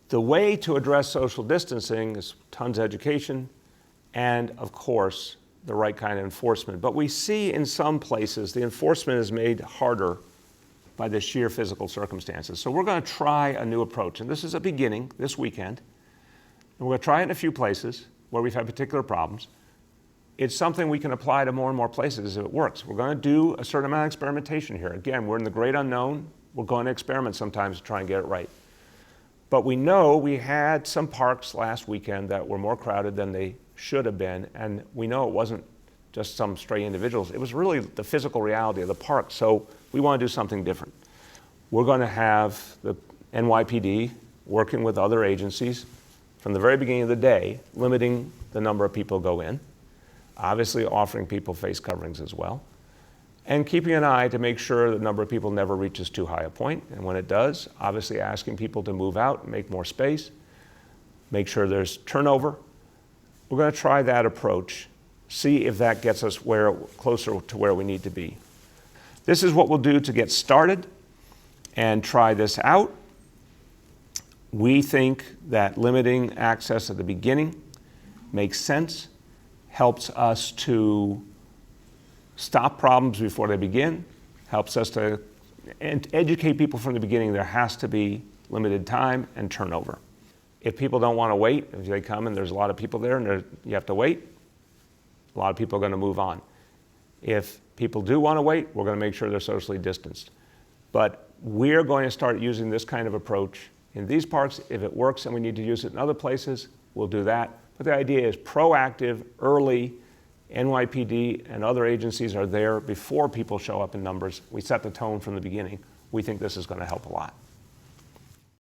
The way to address social distancing is tons of education and, of course, the right kind of enforcement. But we see in some places the enforcement is made harder by the sheer physical circumstances. So we're going to try a new approach. And this is a beginning this weekend. And we're going to try it in a few places where we've had particular problems. It's something we can apply to more and more places if it works. We're going to do a certain amount of experimentation here. Again, we're in the great unknown. We're going to experiment sometimes to try and get it right. But we know we had some parks last weekend that were more crowded than they should have been. And we know it wasn't just some stray individuals. It was really the physical reality of the park. So we want to do something different. We're going to have the NYPD working with other agencies from the very beginning of the day, limiting the number of people go in, obviously offering people face coverings as well, and keeping an eye to make sure the number of people never reaches too high a point. And when it does, obviously asking people to move out, make more space, make sure there's turnover. We're going to try that approach, see if that gets us closer to where we need to be. This is what we'll do to get started and try this out. We think that limiting access at the beginning makes sense, helps us to stop problems before they begin, helps us to educate people from the beginning. There has to be limited time and turnover. If people don't want to wait, if they come and there's a lot of people there and you have to wait, a lot of people are going to move on. If people do want to wait, we're going to make sure they're socially distanced. But we're going to start using this kind of approach in these parks. If it works and we need to use it in other places, we'll do that. But the idea is proactive, early. NYPD and other agencies are there before people show up in numbers. We set the tone from the beginning. We think this is going to help a lot.